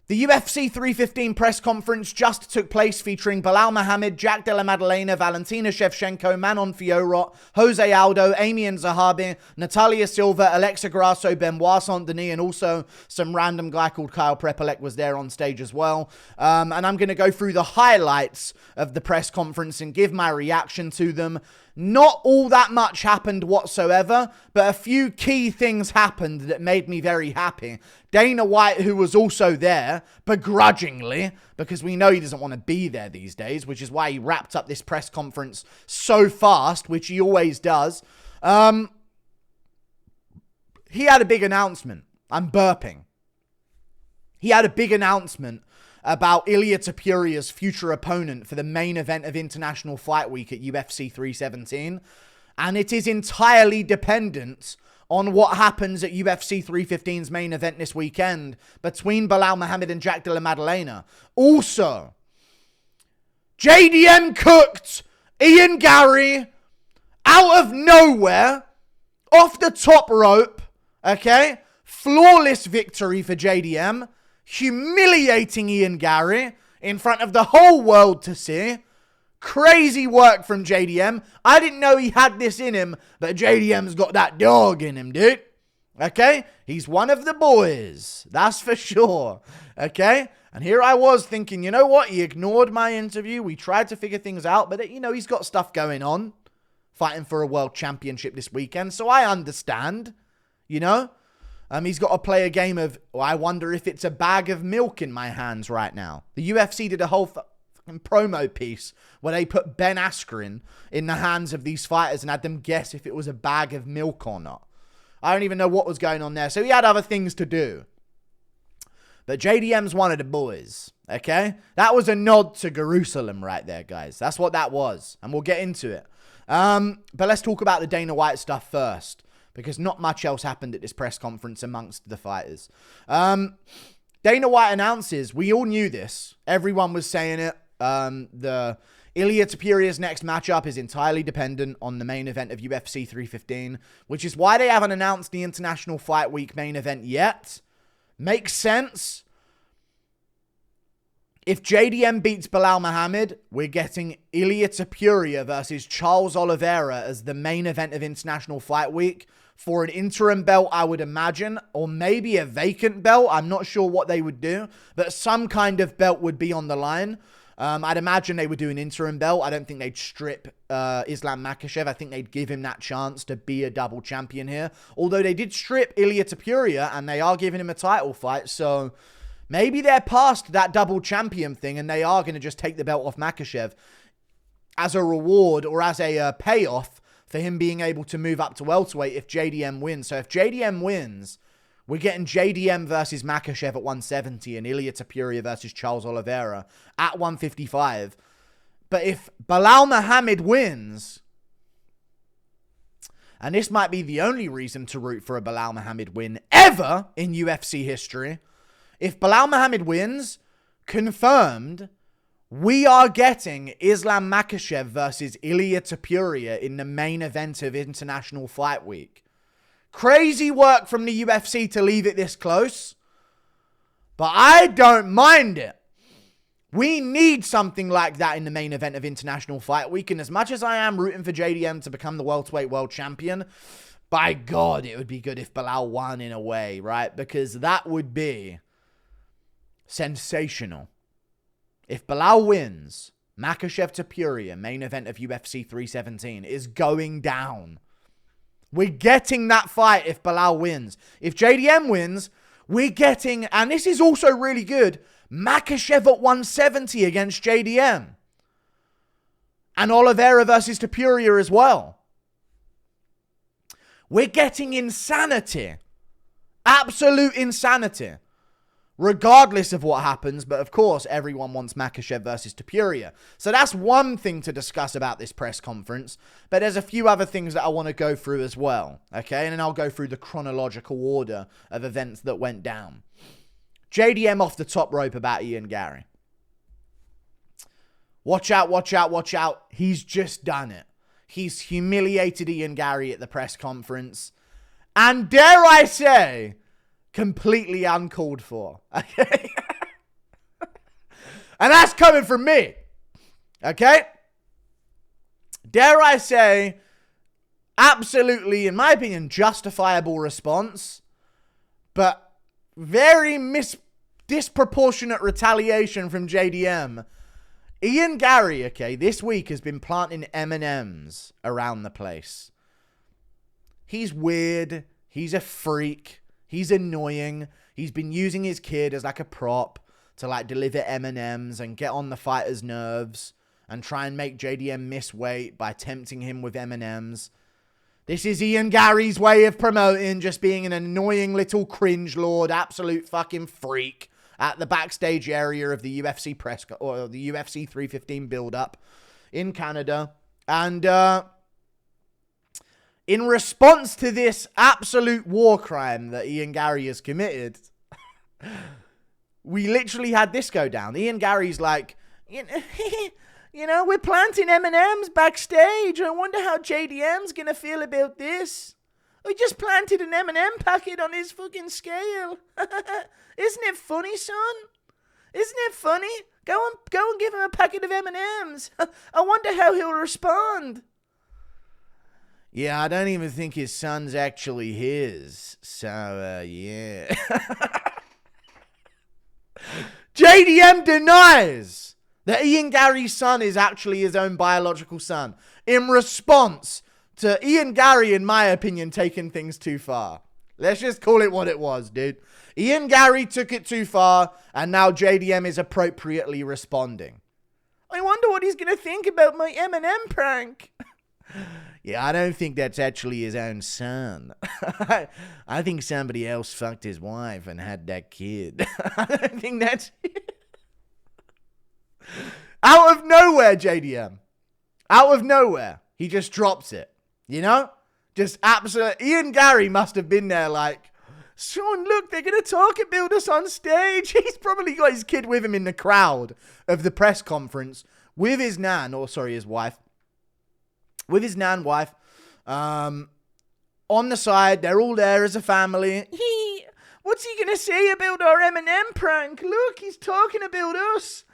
The UFC 315 press conference just took place featuring Belal Muhammad, Jack Della Maddalena, Valentina Shevchenko, Manon Fiorot, Jose Aldo, Amy and Zahabi, Natalia Silva, Alexa Grasso, Benoit Saint-Denis, and also some random guy called Kyle Prepolek was there on stage as well. And I'm going to go through the highlights of the press conference and give my reaction to them. Not all that much happened whatsoever, but a few key things happened that made me very happy. Dana White, who was also there, begrudgingly, because we know he doesn't want to be there these days, which is why he wrapped up this press conference so fast, which he always does. He had a big announcement. I'm burping. He had a big announcement about Ilia Topuria's future opponent for the main event of International Fight Week at UFC 317. And it is entirely dependent on what happens at UFC 315's main event this weekend between Belal Muhammad and Jack Della Maddalena. Also, JDM cooked Ian Garry out of nowhere, off the top rope, okay? Flawless victory for JDM. Humiliating Ian Garry in front of the whole world to see. Crazy work from JDM. I didn't know he had this in him, but JDM's got that dog in him, dude. Okay? He's one of the boys. That's for sure. Okay? And here I was thinking, you know what? He ignored my interview. We tried to figure things out, but, you know, he's got stuff going on. Fighting for a world championship this weekend, so I understand. You know? He's got to play a game of, I wonder if it's a bag of milk in my hands right now. The UFC did a whole fucking promo piece where they put Ben Askren in the hands of these fighters and had them guess if it was a bag of milk or not. I don't even know what was going on there. So he had other things to do. But JDM's one of the boys, okay? That was a nod to Jerusalem right there, guys. That's what that was. And we'll get into it. But let's talk about the Dana White stuff first, because not much else happened at this press conference amongst the fighters. Dana White announces, we all knew this. Everyone was saying it. The Ilia Topuria's next matchup is entirely dependent on the main event of UFC 315, which is why they haven't announced the International Fight Week main event yet. Makes sense. If JDM beats Belal Muhammad, we're getting Ilia Topuria versus Charles Oliveira as the main event of International Fight Week. For an interim belt, I would imagine, or maybe a vacant belt. I'm not sure what they would do, but some kind of belt would be on the line. I'd imagine they would do an interim belt. I don't think they'd strip Islam Makhachev. I think they'd give him that chance to be a double champion here. Although they did strip Ilia Topuria, and they are giving him a title fight, so maybe they're past that double champion thing, and they are going to just take the belt off Makhachev as a reward or as a payoff for him being able to move up to welterweight if JDM wins. So if JDM wins, we're getting JDM versus Makhachev at 170 and Ilia Topuria versus Charles Oliveira at 155. But if Belal Muhammad wins, and this might be the only reason to root for a Belal Muhammad win ever in UFC history, if Belal Muhammad wins, confirmed, we are getting Islam Makhachev versus Ilia Topuria in the main event of International Fight Week. Crazy work from the UFC to leave it this close, but I don't mind it. We need something like that in the main event of International Fight Week, and as much as I am rooting for JDM to become the welterweight world champion, by God, it would be good if Belal won in a way, right? Because that would be sensational. If Belal wins, Makhachev Topuria, main event of UFC 317, is going down. We're getting that fight if Belal wins. If JDM wins, we're getting, and this is also really good, Makhachev at 170 against JDM. And Oliveira versus Topuria as well. We're getting insanity. Absolute insanity. Regardless of what happens, but of course, everyone wants Makhachev versus Topuria. So that's one thing to discuss about this press conference, but there's a few other things that I want to go through as well, okay? And then I'll go through the chronological order of events that went down. JDM off the top rope about Ian Garry. Watch out, watch out, watch out. He's just done it. He's humiliated Ian Garry at the press conference. And dare I say, completely uncalled for. Okay? And that's coming from me. Okay? Dare I say, absolutely, in my opinion, justifiable response, but very disproportionate retaliation from JDM. Ian Garry, okay, this week has been planting M&Ms around the place. He's weird. He's a freak. He's annoying. He's been using his kid as like a prop to like deliver M&Ms and get on the fighter's nerves and try and make JDM miss weight by tempting him with M&Ms. This is Ian Garry's way of promoting, just being an annoying little cringe lord, absolute fucking freak at the backstage area of the UFC or the UFC 315 build-up in Canada. And in response to this absolute war crime that Ian Garry has committed, we literally had this go down. Ian Garry's like, you know, we're planting M&Ms backstage. I wonder how JDM's going to feel about this. We just planted an M&M packet on his fucking scale. Isn't it funny, son? Isn't it funny? Go and give him a packet of M&Ms. I wonder how he'll respond. Yeah, I don't even think his son's actually his. So, yeah. JDM denies that Ian Garry's son is actually his own biological son, in response to Ian Garry, in my opinion, taking things too far. Let's just call it what it was, dude. Ian Garry took it too far, and now JDM is appropriately responding. I wonder what he's going to think about my M&M prank. Yeah, I don't think that's actually his own son. I think somebody else fucked his wife and had that kid. I don't think that's... Out of nowhere, JDM. Out of nowhere. He just drops it. You know? Just absolute. Ian Garry must have been there like, Sean, look, they're going to talk about us on stage. He's probably got his kid with him in the crowd of the press conference with his his wife. With his wife. On the side, they're all there as a family. What's he going to say about our M&M prank? Look, he's talking about us.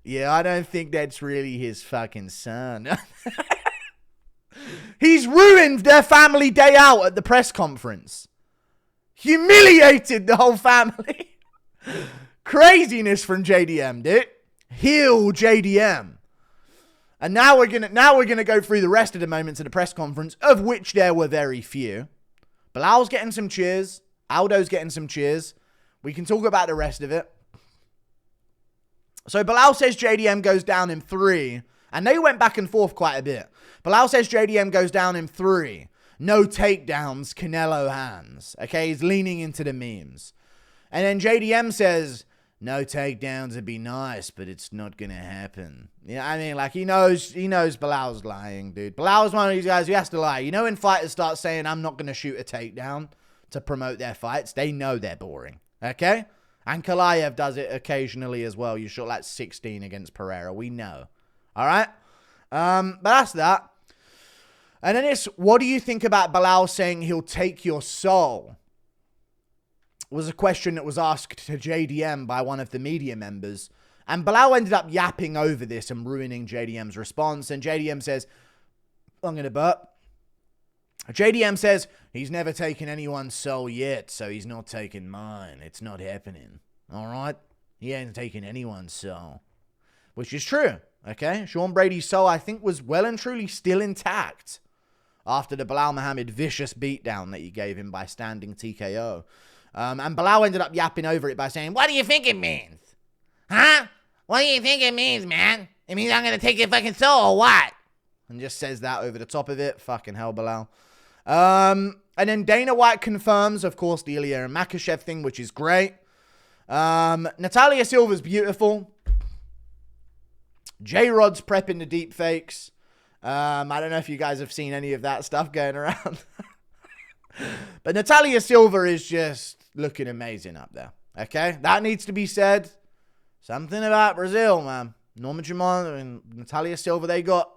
Yeah, I don't think that's really his fucking son. He's ruined their family day out at the press conference. Humiliated the whole family. Craziness from JDM, dude. Heel JDM. And now we're gonna go through the rest of the moments of the press conference, of which there were very few. Belal's getting some cheers. Aldo's getting some cheers. We can talk about the rest of it. So Belal says JDM goes down in 3. And they went back and forth quite a bit. Belal says JDM goes down in 3. No takedowns, Canelo hands. Okay, he's leaning into the memes. And then JDM says, no takedowns would be nice, but it's not going to happen. Yeah, I mean, like, he knows Belal's lying, dude. Belal's one of these guys who has to lie. You know, when fighters start saying, I'm not going to shoot a takedown to promote their fights, they know they're boring. Okay? And Kalayev does it occasionally as well. You shot like 16 against Pereira. We know. All right? But that's that. And then it's, what do you think about Belal saying he'll take your soul? Was a question that was asked to JDM by one of the media members. And Belal ended up yapping over this and ruining JDM's response. And JDM says, I'm going to burp. JDM says, he's never taken anyone's soul yet, so he's not taking mine. It's not happening. All right? He ain't taking anyone's soul. Which is true. Okay? Sean Brady's soul, I think, was well and truly still intact after the Belal Muhammad vicious beatdown that he gave him by standing TKO. And Belal ended up yapping over it by saying, what do you think it means? Huh? What do you think it means, man? It means I'm going to take your fucking soul or what? And just says that over the top of it. Fucking hell, Belal. And then Dana White confirms, of course, the Oliveira and Makhachev thing, which is great. Natalia Silva's beautiful. J-Rod's prepping the deep fakes. I don't know if you guys have seen any of that stuff going around. But Natalia Silva is just looking amazing up there. Okay? That needs to be said. Something about Brazil, man. Norma Jamon and Natalia Silva, they got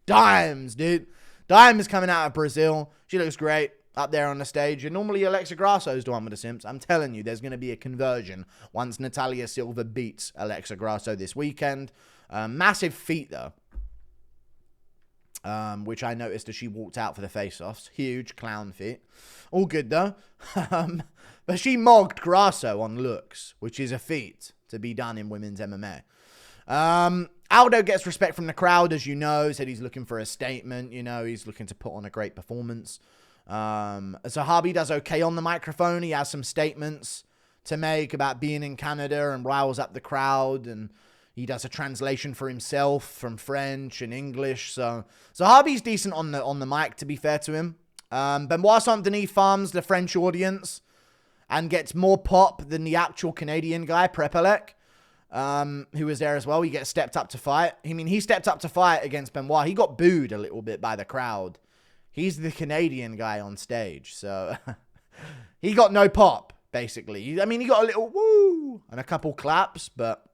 dimes, dude. Dimes coming out of Brazil. She looks great. up there on the stage. And normally Alexa Grasso's the one with the simps. I'm telling you, there's going to be a conversion once Natalia Silva beats Alexa Grasso this weekend. Massive feat, though. Which I noticed as she walked out for the face-offs. Huge clown feet. All good, though. But she mogged Grasso on looks, which is a feat to be done in women's MMA. Aldo gets respect from the crowd, as you know. Said he's looking for a statement. You know, he's looking to put on a great performance. Zahabi does okay on the microphone. He has some statements to make about being in Canada and riles up the crowd. And he does a translation for himself from French and English. So Zahabi's decent on the mic, to be fair to him. Benoit Saint-Denis farms the French audience and gets more pop than the actual Canadian guy, Prepelec, who was there as well. He gets stepped up to fight. I mean, he stepped up to fight against Benoit. He got booed a little bit by the crowd. He's the Canadian guy on stage. So he got no pop, basically. I mean, he got a little woo and a couple claps, but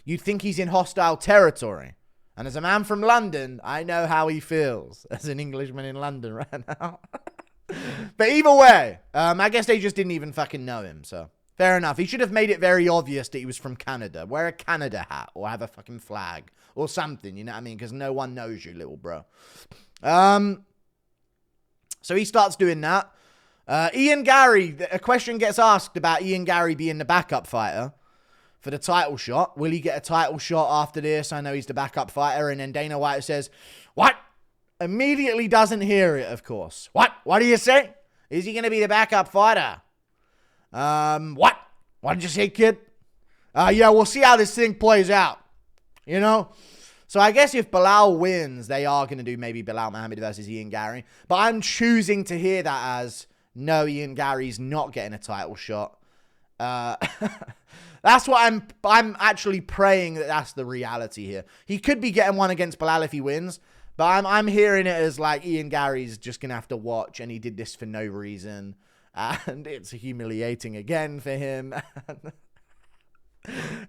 you'd think he's in hostile territory. And as a man from London, I know how he feels as an Englishman in London right now. But either way, I guess they just didn't even fucking know him, so fair enough. He should have made it very obvious that he was from Canada. Wear a Canada hat or have a fucking flag or something, you know what I mean? Because no one knows you, little bro. So he starts doing that. Ian Garry, a question gets asked about Ian Garry being the backup fighter for the title shot. Will he get a title shot after this? I know he's the backup fighter. And then Dana White says, what? Immediately doesn't hear it, of course. What? What do you say? Is he going to be the backup fighter? What? What did you say, kid? Yeah, we'll see how this thing plays out. You know? So I guess if Belal wins, they are going to do maybe Belal Muhammad versus Ian Garry. But I'm choosing to hear that as, no, Ian Garry's not getting a title shot. That's what I'm actually praying that that's the reality here. He could be getting one against Belal if he wins. But I'm hearing it as like Ian Garry's just going to have to watch, and he did this for no reason. And it's humiliating again for him.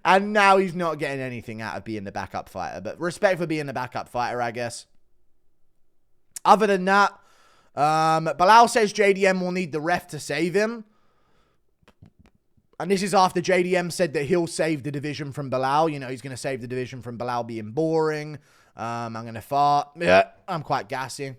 And now he's not getting anything out of being the backup fighter. But respect for being the backup fighter, I guess. Other than that, Belal says JDM will need the ref to save him. And this is after JDM said that he'll save the division from Belal. You know, he's going to save the division from Belal being boring. I'm going to fart. Yeah, I'm quite gassy.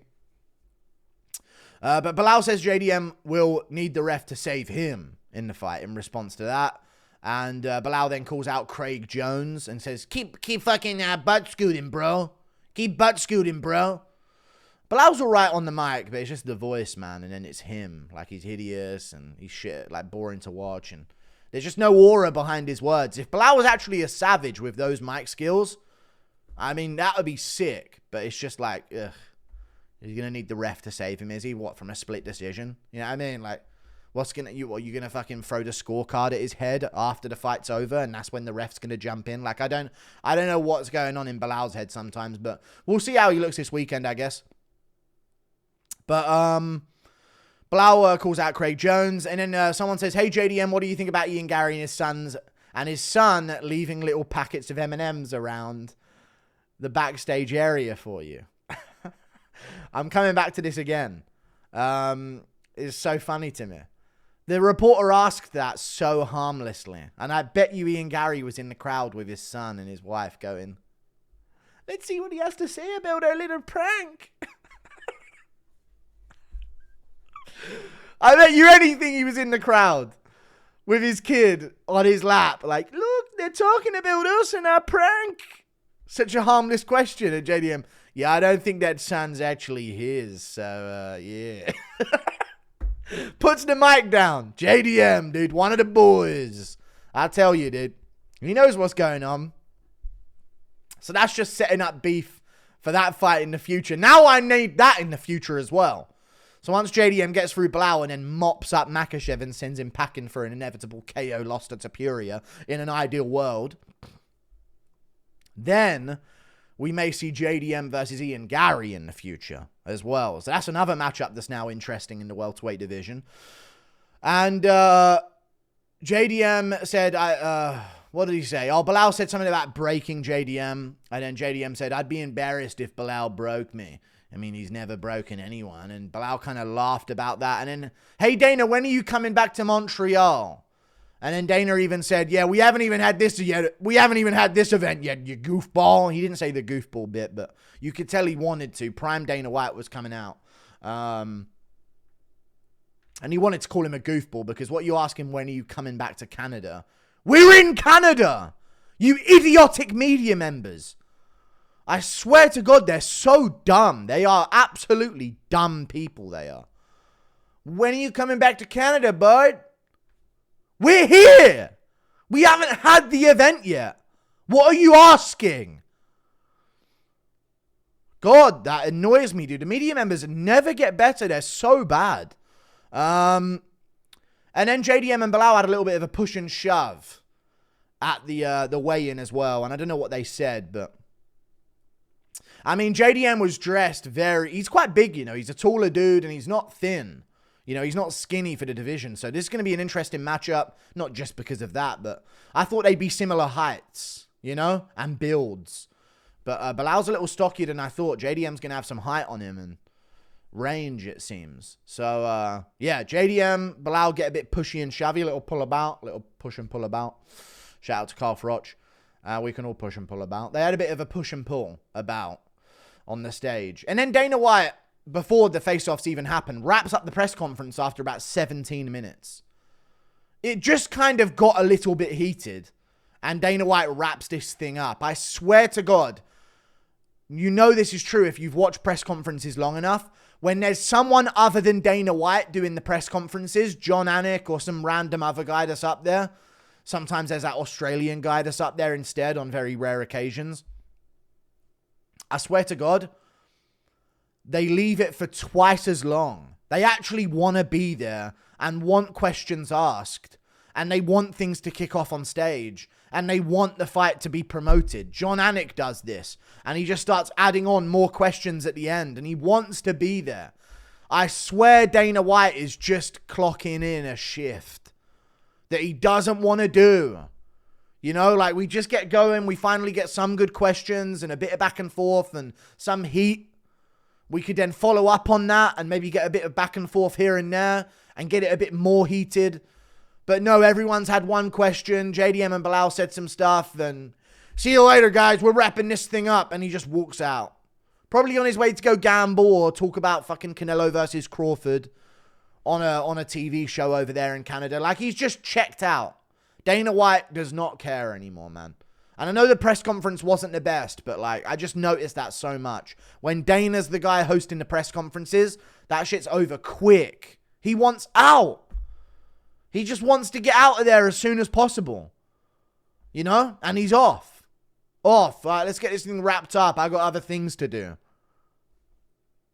But Belal says JDM will need the ref to save him in the fight in response to that. And Belal then calls out Craig Jones and says, keep fucking butt scooting, bro. Keep butt scooting, bro. Belal's all right on the mic, but it's just the voice, man. And then it's him. Like, he's hideous and he's shit, like, boring to watch. And there's just no aura behind his words. If Belal was actually a savage with those mic skills, I mean, that would be sick. But it's just like, ugh. He's going to need the ref to save him, is he? What, from a split decision? You know what I mean? Like, you going to fucking throw the scorecard at his head after the fight's over, and that's when the ref's going to jump in? Like, I don't know what's going on in Belal's head sometimes, but we'll see how he looks this weekend, I guess. But Belal calls out Craig Jones, and then someone says, hey, JDM, what do you think about Ian Garry and his son leaving little packets of M&Ms around the backstage area for you? I'm coming back to this again. It's so funny to me. The reporter asked that so harmlessly, and I bet you Ian Garry was in the crowd with his son and his wife going, let's see what he has to say about our little prank. I bet you anything he was in the crowd with his kid on his lap. Like, look, they're talking about us and our prank. Such a harmless question at JDM. Yeah, I don't think that son's actually his. So, yeah. Puts the mic down. JDM, dude. One of the boys. I tell you, dude. He knows what's going on. So that's just setting up beef for that fight in the future. Now I need that in the future as well. So once JDM gets through Belal and then mops up Makhachev and sends him packing for an inevitable KO loss to Topuria in an ideal world, then we may see JDM versus Ian Garry in the future as well. So that's another matchup that's now interesting in the welterweight division. And JDM said, what did he say? Oh, Belal said something about breaking JDM. And then JDM said, I'd be embarrassed if Belal broke me. I mean, he's never broken anyone. And Belal kind of laughed about that. And then, hey, Dana, when are you coming back to Montreal? And then Dana even said, yeah, we haven't even had this yet. We haven't even had this event yet, you goofball. He didn't say the goofball bit, but you could tell he wanted to. Prime Dana White was coming out. And he wanted to call him a goofball because what you ask him, when are you coming back to Canada? We're in Canada, you idiotic media members. I swear to God, they're so dumb. They are absolutely dumb people, they are. When are you coming back to Canada, bud? We're here. We haven't had the event yet. What are you asking? God, that annoys me, dude. The media members never get better. They're so bad. And then JDM and Belal had a little bit of a push and shove at the weigh-in as well. And I don't know what they said, but I mean, JDM was dressed he's quite big, you know. He's a taller dude and he's not thin. You know, he's not skinny for the division. So this is going to be an interesting matchup. Not just because of that, but I thought they'd be similar heights, you know, and builds. But Belal's a little stockier than I thought. JDM's going to have some height on him and range, it seems. So, yeah, JDM, Belal get a bit pushy and shovey, a little pull about, little push and pull about. Shout out to Carl Froch. We can all push and pull about. They had a bit of a push and pull about on the stage. And then Dana White, before the face-offs even happened, wraps up the press conference after about 17 minutes. It just kind of got a little bit heated. And Dana White wraps this thing up. I swear to God, you know this is true if you've watched press conferences long enough. When there's someone other than Dana White doing the press conferences, John Anik or some random other guy that's up there. Sometimes there's that Australian guy that's up there instead on very rare occasions. I swear to God, they leave it for twice as long. They actually want to be there and want questions asked. And they want things to kick off on stage. And they want the fight to be promoted. John Anik does this. And he just starts adding on more questions at the end. And he wants to be there. I swear Dana White is just clocking in a shift that he doesn't want to do. You know, like we just get going. We finally get some good questions and a bit of back and forth and some heat. We could then follow up on that and maybe get a bit of back and forth here and there and get it a bit more heated. But no, everyone's had one question. JDM and Belal said some stuff and see you later, guys. We're wrapping this thing up. And he just walks out. Probably on his way to go gamble or talk about fucking Canelo versus Crawford on a TV show over there in Canada. Like, he's just checked out. Dana White does not care anymore, man. And I know the press conference wasn't the best, but like, I just noticed that so much. When Dana's the guy hosting the press conferences, that shit's over quick. He wants out. He just wants to get out of there as soon as possible. You know? And he's off. Off. All right, let's get this thing wrapped up. I got other things to do.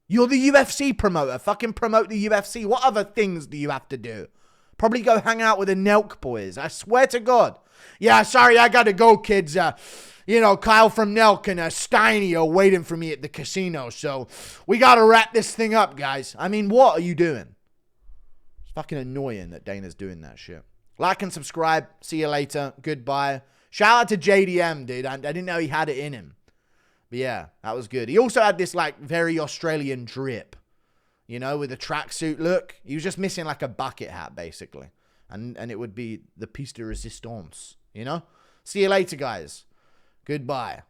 You're the UFC promoter. Fucking promote the UFC. What other things do you have to do? Probably go hang out with the Nelk boys. I swear to God. Yeah, sorry, I gotta go, kids. You know, Kyle from Nelk and Steiny are waiting for me at the casino, so we gotta wrap this thing up, guys. I mean, what are you doing? It's fucking annoying that Dana's doing that shit. Like and subscribe. See you later. Goodbye. Shout out to JDM, dude. I didn't know he had it in him. But yeah, that was good. He also had this, like, very Australian drip. You know, with a tracksuit look. He was just missing, like, a bucket hat, basically. And it would be the piece de resistance, you know? See you later, guys. Goodbye.